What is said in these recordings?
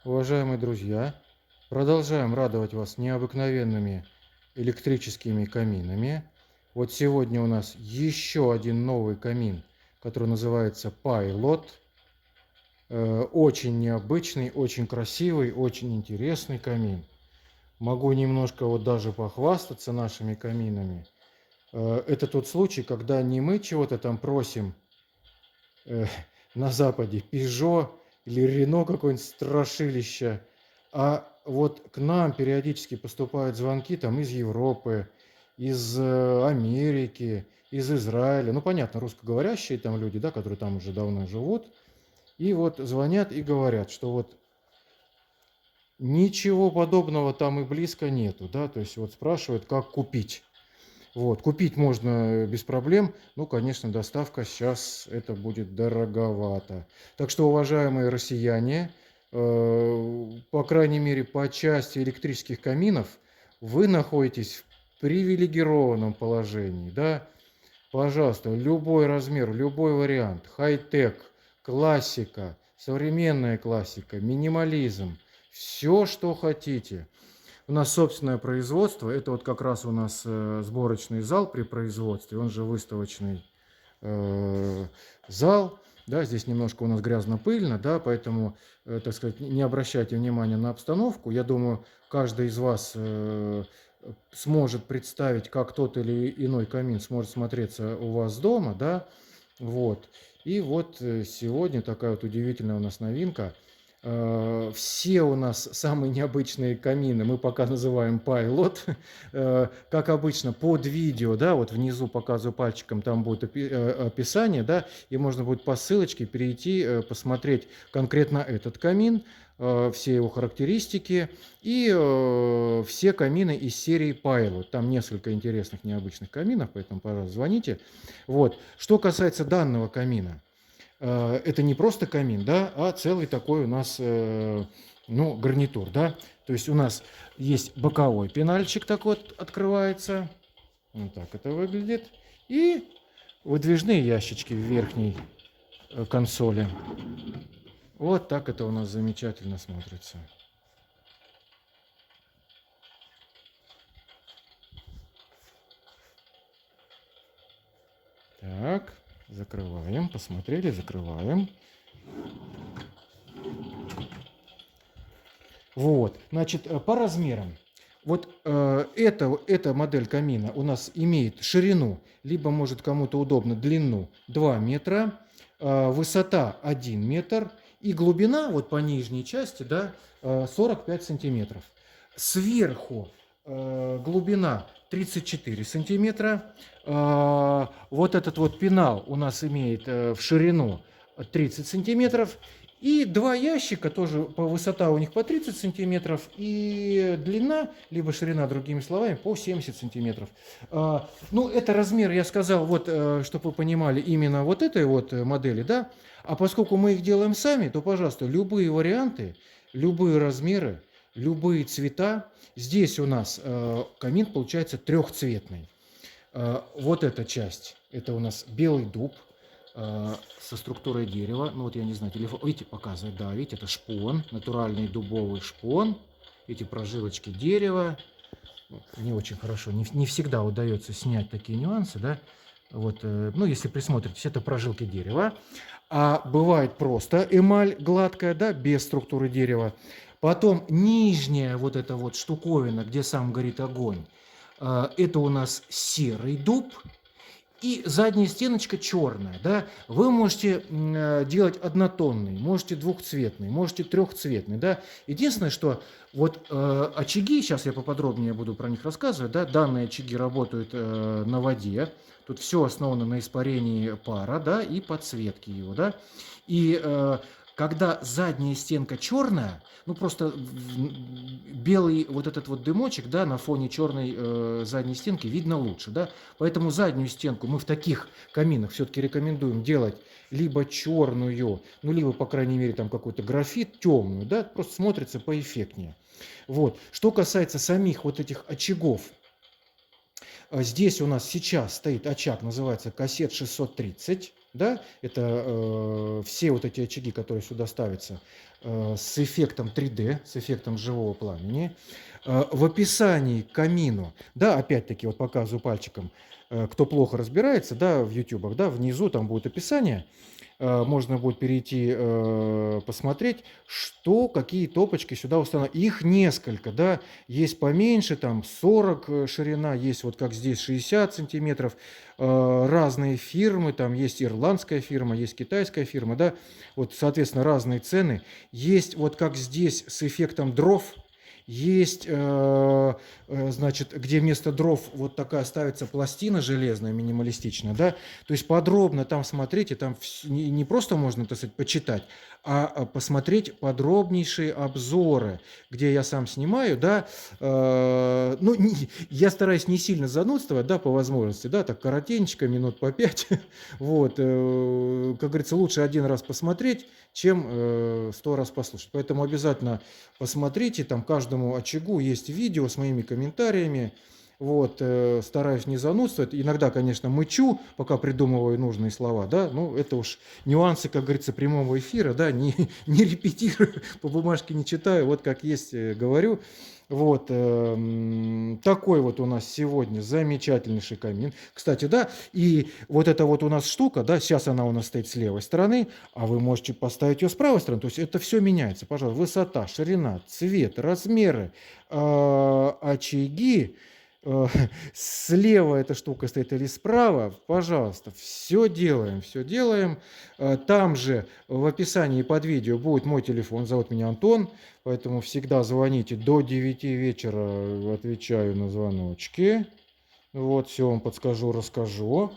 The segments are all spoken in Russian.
Уважаемые друзья, продолжаем радовать вас необыкновенными электрическими каминами. Вот сегодня у нас еще один новый камин, который называется Pilot. Очень необычный, очень красивый, очень интересный камин. Могу немножко вот даже похвастаться нашими каминами. Это тот случай, когда не мы чего-то там просим э, на Западе, Peugeot или Renault какое-нибудь страшилище, а вот к нам периодически поступают звонки там из Европы, из Америки, из Израиля. Ну, понятно, русскоговорящие там люди, да, которые там уже давно живут. И вот звонят и говорят, что вот ничего подобного там и близко нету, да, то есть вот спрашивают, как купить. Вот, купить можно без проблем, ну, конечно, доставка сейчас это будет дороговато. Так что, уважаемые россияне, по крайней мере, по части электрических каминов, вы находитесь в привилегированном положении, да. Пожалуйста, любой размер, любой вариант, хай-тек, классика, современная классика, минимализм, все, что хотите. У нас собственное производство, это вот как раз у нас сборочный зал при производстве, он же выставочный зал, да, здесь немножко у нас грязно-пыльно, да, поэтому, так сказать, не обращайте внимания на обстановку. Я думаю, каждый из вас сможет представить, как тот или иной камин сможет смотреться у вас дома, да, вот. И вот сегодня такая вот удивительная у нас новинка. Все у нас самые необычные камины мы пока называем Pilot. Как обычно, под видео, да, вот внизу показываю пальчиком, там будет описание, да, и можно будет по ссылочке перейти, посмотреть конкретно этот камин, все его характеристики и все камины из серии Pilot. Там несколько интересных необычных каминов, поэтому, пожалуйста, звоните. Вот. Что касается данного камина, это не просто камин, да, а целый такой у нас, ну, гарнитур, да. То есть у нас есть боковой пенальчик такой вот открывается. Вот так это выглядит. И выдвижные ящички в верхней консоли. Вот так это у нас замечательно смотрится. Так, закрываем, посмотрели, закрываем. Вот, значит, по размерам. Вот эта модель камина у нас имеет ширину, либо, может, кому-то удобно, длину 2 метра, высота 1 метр и глубина вот по нижней части, да, 45 сантиметров. Сверху глубина 34 сантиметра. Вот этот вот пенал у нас имеет в ширину 30 сантиметров. И два ящика, тоже по высота у них по 30 сантиметров и длина, либо ширина, другими словами, по 70 сантиметров. Ну, это размер, я сказал, вот, чтобы вы понимали, именно вот этой вот модели, да. А поскольку мы их делаем сами, то, пожалуйста, любые варианты, любые размеры, любые цвета. Здесь у нас камин получается трехцветный. Вот эта часть, это у нас белый дуб, со структурой дерева. Ну вот я не знаю, телефон, видите, показывает, да, видите, это шпон, натуральный дубовый шпон, эти прожилочки дерева. Не очень хорошо, не всегда удается снять такие нюансы, да. Вот, ну, если присмотритесь, это прожилки дерева. А бывает просто эмаль гладкая, да, без структуры дерева. Потом нижняя вот эта вот штуковина, где сам горит огонь, это у нас серый дуб. И задняя стеночка черная, да, вы можете делать однотонный, можете двухцветный, можете трехцветный, да. Единственное, что вот очаги, сейчас я поподробнее буду про них рассказывать, да, данные очаги работают на воде, тут все основано на испарении пара, да, и подсветке его, да. И когда задняя стенка черная, ну просто белый вот этот вот дымочек, да, на фоне черной задней стенки видно лучше, да. Поэтому заднюю стенку мы в таких каминах все-таки рекомендуем делать либо черную, ну либо, по крайней мере, там какой-то графит темную, да, просто смотрится поэффектнее. Вот. Что касается самих вот этих очагов, здесь у нас сейчас стоит очаг, называется кассет 630, да, это все вот эти очаги, которые сюда ставятся. с эффектом 3D, с эффектом живого пламени. В описании к камину, да, опять-таки, вот показываю пальчиком, кто плохо разбирается, да, в ютубах, да, внизу там будет описание, можно будет перейти, посмотреть, что, какие топочки сюда установлены. Их несколько, да, есть поменьше, там 40 ширина, есть вот как здесь 60 сантиметров, разные фирмы, там есть ирландская фирма, есть китайская фирма, да, вот, соответственно, разные цены. Есть вот как здесь с эффектом дров, есть, значит, где вместо дров вот такая ставится пластина железная, минималистичная, да, то есть подробно там смотрите, там не просто можно, так сказать, почитать, а посмотреть подробнейшие обзоры, где я сам снимаю, да, ну, я стараюсь не сильно занудствовать, да, по возможности, да, так коротенько, минут по 5, вот, как говорится, лучше один раз посмотреть, чем 100 раз послушать, поэтому обязательно посмотрите, там каждому очагу есть видео с моими комментариями. Вот, стараюсь не занудствовать. Иногда, конечно, мычу, пока придумываю нужные слова, да, ну, это уж нюансы, как говорится, прямого эфира, да, не репетирую, по бумажке не читаю, вот как есть говорю. Вот, такой вот у нас сегодня замечательнейший камин. Кстати, да, и вот эта вот у нас штука, да, сейчас она у нас стоит с левой стороны, а вы можете поставить ее с правой стороны. То есть это все меняется, пожалуйста, высота, ширина, цвет, размеры, очаги. Слева эта штука стоит или справа, пожалуйста, все делаем, все делаем. Там же в описании под видео будет мой телефон, зовут меня Антон, поэтому всегда звоните до 9 вечера, отвечаю на звоночки. Вот, все вам подскажу, расскажу.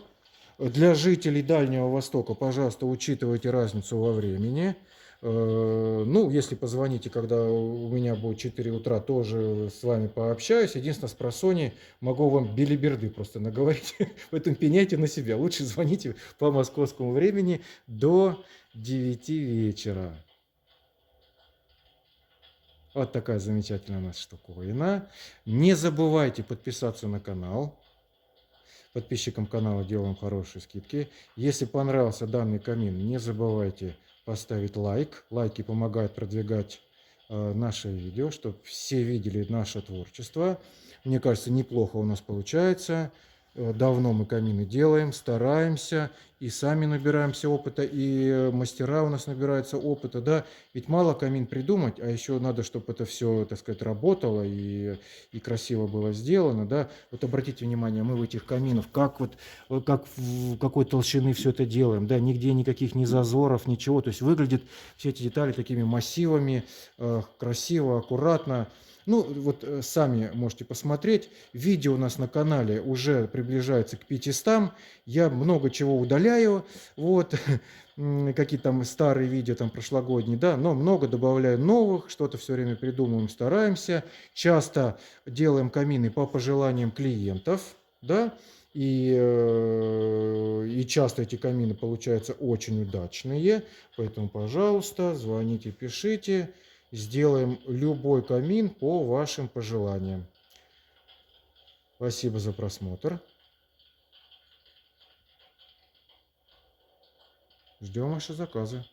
Для жителей Дальнего Востока, пожалуйста, учитывайте разницу во времени. Ну, если позвоните, когда у меня будет 4 утра, тоже с вами пообщаюсь. Единственное, с просони могу вам белиберды просто наговорить. Поэтому пеняйте на себя. Лучше звоните по московскому времени до 9 вечера. Вот такая замечательная у нас штуковина. Не забывайте подписаться на канал. Подписчикам канала делаем хорошие скидки. Если понравился данный камин, не забывайте поставить лайк. Лайки помогают продвигать наше видео, чтобы все видели наше творчество. Мне кажется, неплохо у нас получается. Давно мы камины делаем, стараемся, и сами набираемся опыта, и мастера у нас набираются опыта, да. Ведь мало камин придумать, а еще надо, чтобы это все, так сказать, работало и красиво было сделано, да. Вот обратите внимание, мы в этих каминах, как какой толщины все это делаем, да, нигде никаких ни зазоров, ничего. То есть выглядит все эти детали такими массивами, красиво, аккуратно. Ну, вот сами можете посмотреть. Видео у нас на канале уже приближается к 500. Я много чего удаляю. Вот. Какие там старые видео, там прошлогодние, да, но много добавляю новых, что-то все время придумываем, стараемся. Часто делаем камины по пожеланиям клиентов, да, и часто эти камины получаются очень удачные. Поэтому, пожалуйста, звоните, пишите. Сделаем любой камин по вашим пожеланиям. Спасибо за просмотр. Ждем ваши заказы.